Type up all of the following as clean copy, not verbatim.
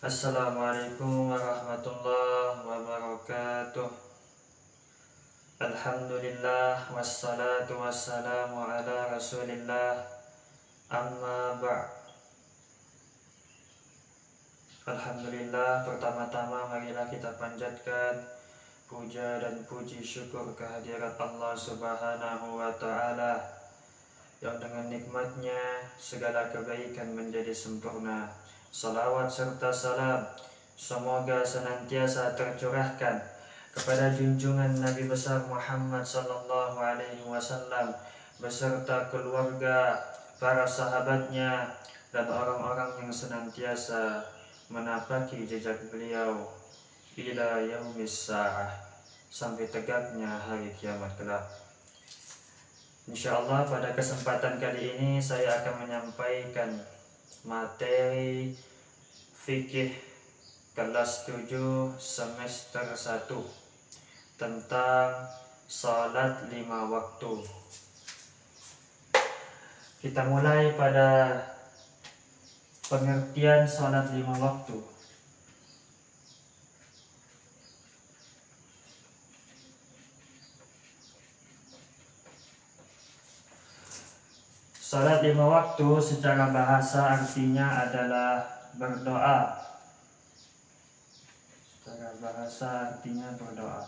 Assalamualaikum warahmatullahi wabarakatuh. Alhamdulillah wassalatu wassalamu ala rasulillah. Amma ba' Alhamdulillah, pertama-tama marilah kita panjatkan puja dan puji syukur kehadirat Allah Subhanahu wa ta'ala, yang dengan nikmatnya segala kebaikan menjadi sempurna. Salawat serta salam semoga senantiasa tercurahkan kepada junjungan Nabi besar Muhammad sallallahu alaihi wasallam beserta keluarga, para sahabatnya, dan orang-orang yang senantiasa menapaki jejak beliau ila yaumis sa'ah, sampai tegaknya hari kiamat kelak. Insyaallah pada kesempatan kali ini saya akan menyampaikan materi fikih kelas 7 semester 1 tentang salat 5 waktu. Kita mulai pada pengertian salat 5 waktu. Salat 5 waktu secara bahasa artinya adalah berdoa. Secara bahasa artinya berdoa.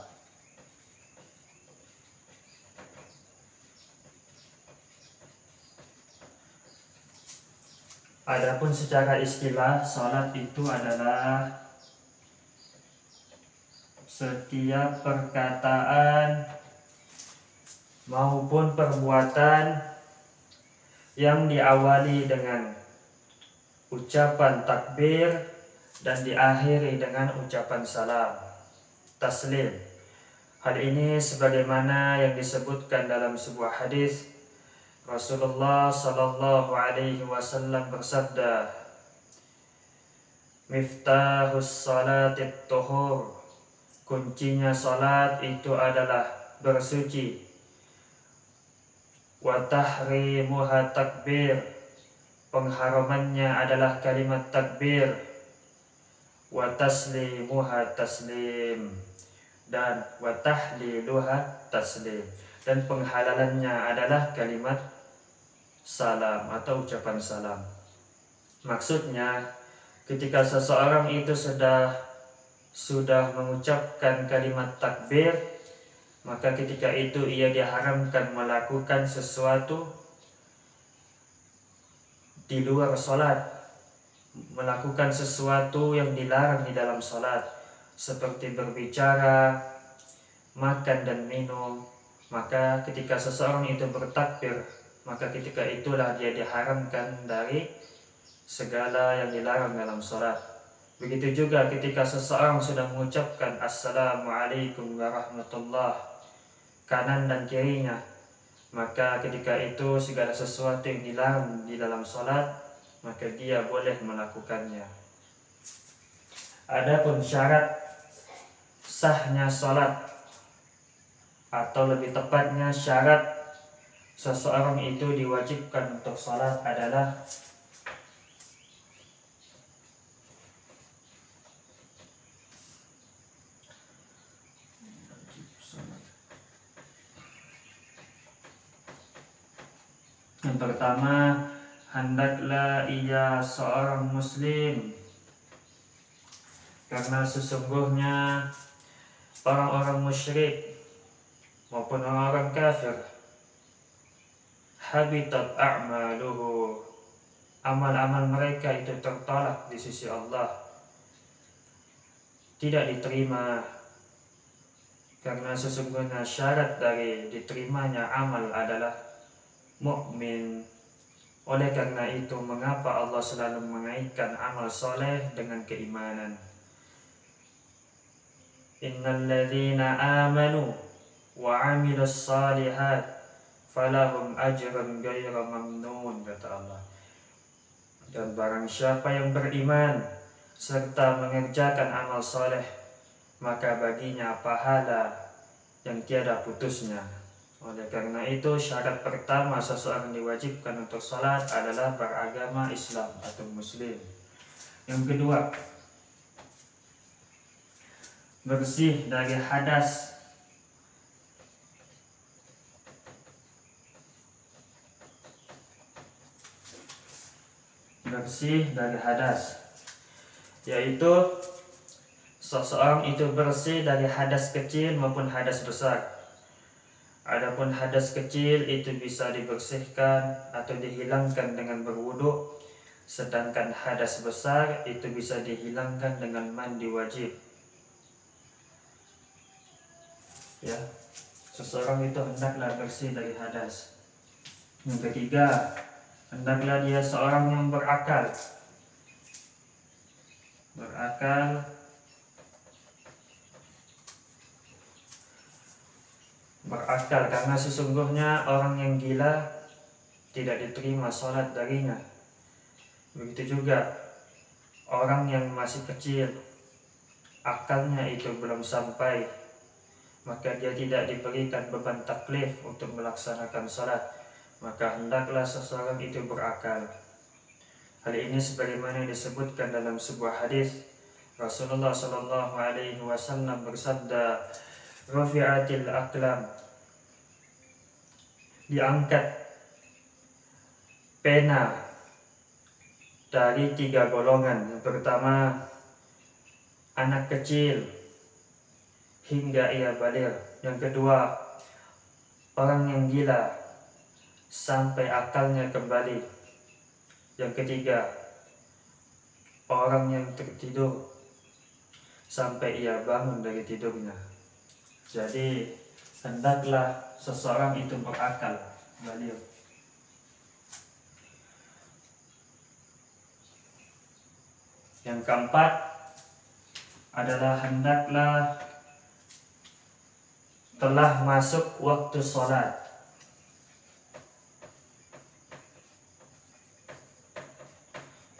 Adapun secara istilah, salat itu adalah setiap perkataan maupun perbuatan yang diawali dengan ucapan takbir dan diakhiri dengan ucapan salam, taslim. Hal ini sebagaimana yang disebutkan dalam sebuah hadis, Rasulullah sallallahu alaihi wasallam bersabda, "Miftahus salatit tuhur." Kuncinya salat itu adalah bersuci. Wa tahrimuha takbir. Pengharamannya adalah kalimat takbir. Wa taslimuha taslim. Dan wa tahliluha taslim. Dan penghalalannya adalah kalimat salam atau ucapan salam. Maksudnya, ketika seseorang itu sudah mengucapkan kalimat takbir, maka ketika itu ia diharamkan melakukan sesuatu di luar sholat, melakukan sesuatu yang dilarang di dalam sholat, seperti berbicara, makan dan minum. Maka ketika seseorang itu bertakbir, maka ketika itulah dia diharamkan dari segala yang dilarang dalam sholat. Begitu juga ketika seseorang sudah mengucapkan Assalamualaikum warahmatullahi kanan dan kirinya, maka ketika itu segala sesuatu yang dilarang di dalam sholat, maka dia boleh melakukannya. Adapun syarat sahnya sholat, atau lebih tepatnya syarat seseorang itu diwajibkan untuk sholat adalah yang pertama, hendaklah ia seorang muslim, karena sesungguhnya orang-orang musyrik maupun orang-orang kafir, habitat a'maluhu, amal-amal mereka itu tertolak di sisi Allah, tidak diterima. Karena sesungguhnya syarat dari diterimanya amal adalah mukmin. Oleh karena itu, mengapa Allah selalu mengaitkan amal soleh dengan keimanan? Innal ladzina amanu wa 'amilus shalihat falahum ajrun ghairu mamnun, kata Allah. Dan barang siapa yang beriman serta mengerjakan amal soleh, maka baginya pahala yang tiada putusnya. Oleh karena itu, syarat pertama seseorang diwajibkan untuk salat adalah beragama Islam atau Muslim. Yang kedua, bersih dari hadas, yaitu seseorang itu bersih dari hadas kecil maupun hadas besar. Adapun hadas kecil itu bisa dibersihkan atau dihilangkan dengan berwudu, sedangkan hadas besar itu bisa dihilangkan dengan mandi wajib. Ya, seseorang itu hendaklah bersih dari hadas. Yang ketiga, hendaklah dia seorang yang berakal. Berakal karena sesungguhnya orang yang gila tidak diterima sholat darinya. Begitu juga orang yang masih kecil, akalnya itu belum sampai, maka dia tidak diberikan beban taklif untuk melaksanakan sholat. Maka hendaklah seseorang itu berakal. Hal ini sebagaimana disebutkan dalam sebuah hadis, Rasulullah Shallallahu Alaihi Wasallam bersabda, "Rafi'atil aqlam", diangkat pena dari 3 golongan. Yang pertama, anak kecil hingga ia baligh. Yang kedua, orang yang gila sampai akalnya kembali. Yang ketiga, orang yang tertidur sampai ia bangun dari tidurnya. Jadi hendaklah seseorang itu berakal, baligh. Yang keempat adalah hendaklah telah masuk waktu sholat.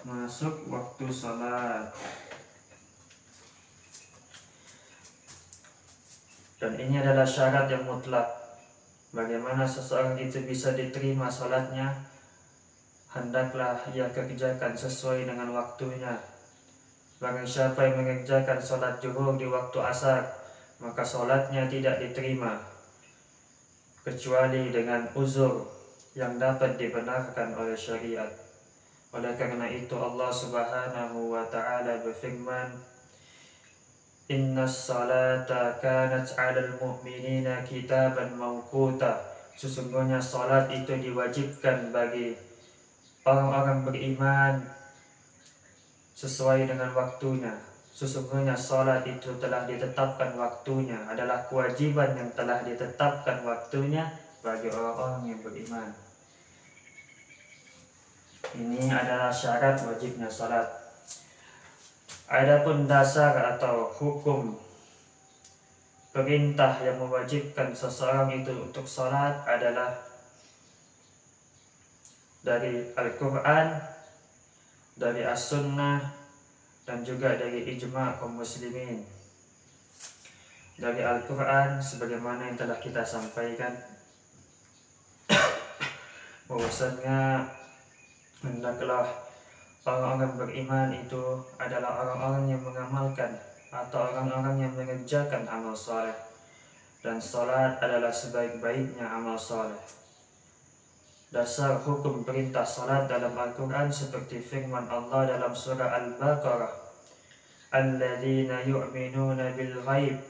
Masuk waktu sholat. Dan ini adalah syarat yang mutlak. Bagaimana seseorang itu bisa diterima sholatnya? Hendaklah ia kerjakan sesuai dengan waktunya. Barang siapa yang mengerjakan sholat zuhur di waktu asar, maka sholatnya tidak diterima kecuali dengan uzur yang dapat dibenarkan oleh syariat. Oleh karena itu Allah Subhanahu wa ta'ala berfirman, "Innas salata kanat 'alal mu'minina kitaban mawquta." Sesungguhnya salat itu diwajibkan bagi orang-orang beriman sesuai dengan waktunya. Sesungguhnya salat itu telah ditetapkan waktunya, adalah kewajiban yang telah ditetapkan waktunya bagi orang-orang yang beriman. Ini adalah syarat wajibnya salat. Adapun dasar atau hukum perintah yang mewajibkan seseorang itu untuk salat adalah dari Al-Quran, dari As-Sunnah, dan juga dari ijma' kaum muslimin. Dari Al-Quran sebagaimana yang telah kita sampaikan, bahwasanya hendaklah orang-orang beriman itu adalah orang-orang yang mengamalkan atau orang-orang yang mengerjakan amal soleh, dan salat adalah sebaik-baiknya amal soleh. Dasar hukum perintah salat dalam Al-Quran seperti firman Allah dalam surah Al-Baqarah, "Alladzina yu'minuna bil ghaib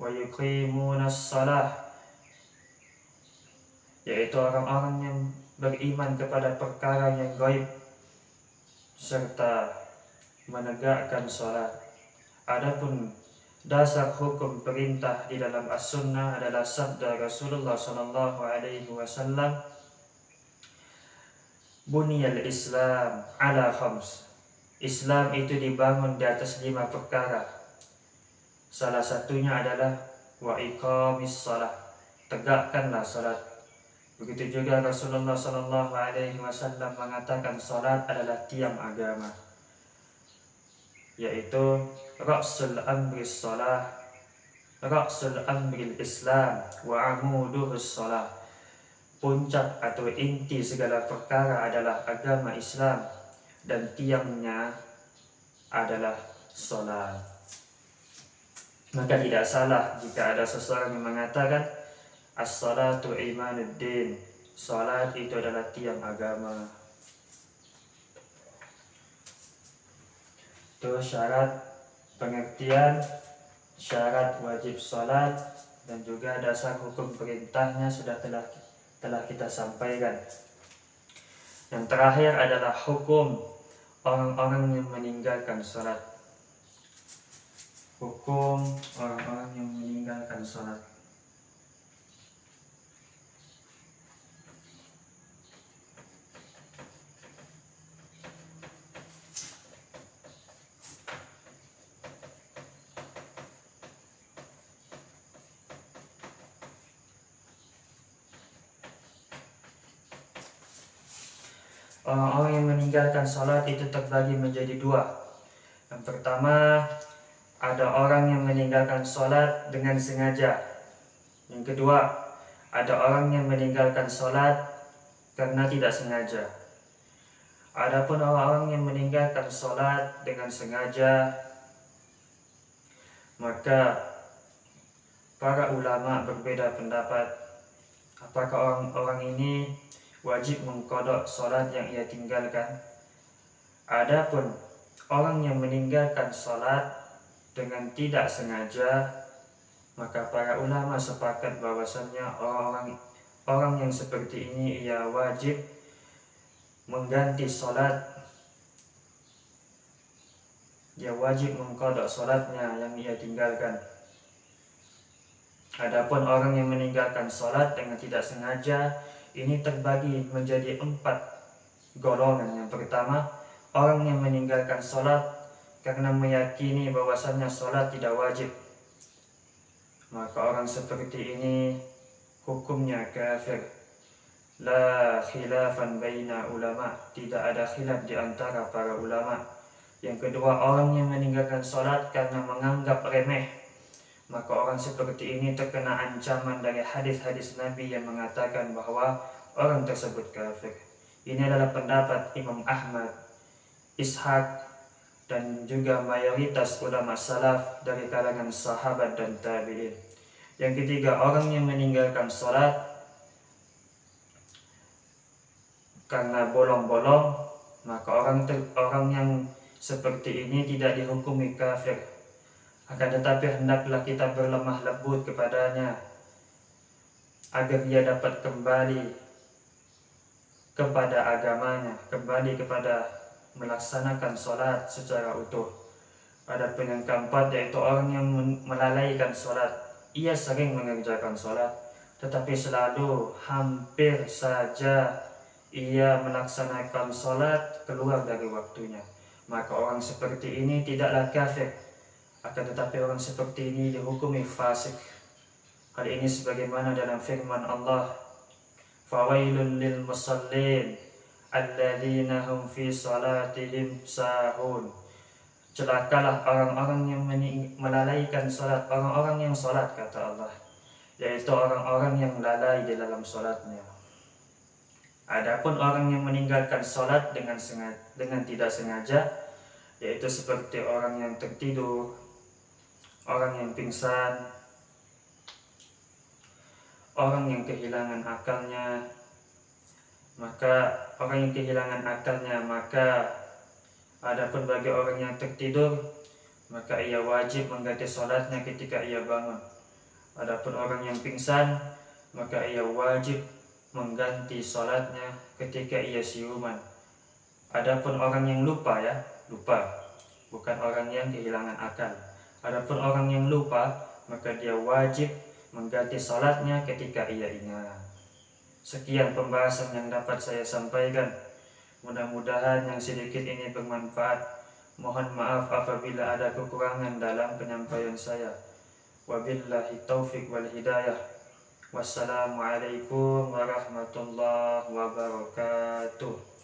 wa yuqimunas salah", yaitu orang-orang yang beriman kepada perkara yang gaib serta menegakkan salat. Adapun dasar hukum perintah di dalam As-Sunnah adalah sabda Rasulullah sallallahu alaihi wasallam, "Buniyal Islam ala khams." Islam itu dibangun di atas 5 perkara. Salah satunya adalah wa iqamis shalah, tegakkanlah salat. Begitu juga Rasulullah sallallahu alaihi wasallam mengatakan salat adalah tiang agama, yaitu ra'sul amri shalah, ra'sul amri Islam wa amuduhus shalah. Puncak atau inti segala perkara adalah agama Islam dan tiangnya adalah salat. Maka tidak salah jika ada seseorang yang mengatakan as-salatu imanuddin, salat itu adalah tiang agama. Itu syarat pengertian, syarat wajib salat, dan juga dasar hukum perintahnya telah kita sampaikan. Yang terakhir adalah hukum orang-orang yang meninggalkan salat. Hukum orang-orang yang meninggalkan salat. Orang-orang yang meninggalkan salat itu terbagi menjadi dua. Yang pertama, ada orang yang meninggalkan salat dengan sengaja. Yang kedua, ada orang yang meninggalkan salat karena tidak sengaja. Adapun orang-orang yang meninggalkan salat dengan sengaja, maka para ulama berbeda pendapat apakah orang-orang ini wajib mengqadha salat yang ia tinggalkan. Adapun orang yang meninggalkan salat dengan tidak sengaja, maka para ulama sepakat bahwasannya orang yang seperti ini ia wajib mengganti salat, dia wajib mengqadha salatnya yang ia tinggalkan. Adapun orang yang meninggalkan salat dengan tidak sengaja, ini terbagi menjadi 4 golongan. Yang pertama, orang yang meninggalkan salat karena meyakini bahwasannya salat tidak wajib, maka orang seperti ini hukumnya kafir. La khilafan baina ulama, tidak ada khilaf di antara para ulama. Yang kedua, orang yang meninggalkan salat karena menganggap remeh, maka orang seperti ini terkena ancaman dari hadis-hadis Nabi yang mengatakan bahwa orang tersebut kafir. Ini adalah pendapat Imam Ahmad, Ishaq, dan juga mayoritas ulama salaf dari kalangan sahabat dan tabi'in. Yang ketiga, orang yang meninggalkan salat karena bolong-bolong, maka orang yang seperti ini tidak dihukumi kafir. Akan tetapi hendaklah kita berlemah lembut kepadanya agar ia dapat kembali kepada agamanya, kembali kepada melaksanakan salat secara utuh. Adapun yang keempat, yaitu orang yang melalaikan salat. Ia sering mengerjakan salat, tetapi selalu hampir saja ia melaksanakan salat keluar dari waktunya. Maka orang seperti ini tidaklah kafir, akan tetapi orang seperti ini dihukumi fasik. Hal ini sebagaimana dalam firman Allah, fawailun lil musallin alladzina hum fi salatihim sahun. Celakalah orang-orang yang melalaikan salat, orang-orang yang salat, kata Allah, yaitu orang-orang yang lalai di dalam salatnya. Adapun orang yang meninggalkan salat dengan tidak sengaja, yaitu seperti orang yang tertidur, orang yang pingsan, orang yang kehilangan akalnya, maka adapun bagi orang yang tertidur, maka ia wajib mengganti salatnya ketika ia bangun. Adapun orang yang pingsan, maka ia wajib mengganti salatnya ketika ia siuman. Adapun orang yang lupa, bukan orang yang kehilangan akal. Adapun orang yang lupa, maka dia wajib mengganti salatnya ketika ia ingat. Sekian pembahasan yang dapat saya sampaikan. Mudah-mudahan yang sedikit ini bermanfaat. Mohon maaf apabila ada kekurangan dalam penyampaian saya. Wabillahi taufik wal hidayah. Wassalamualaikum warahmatullahi wabarakatuh.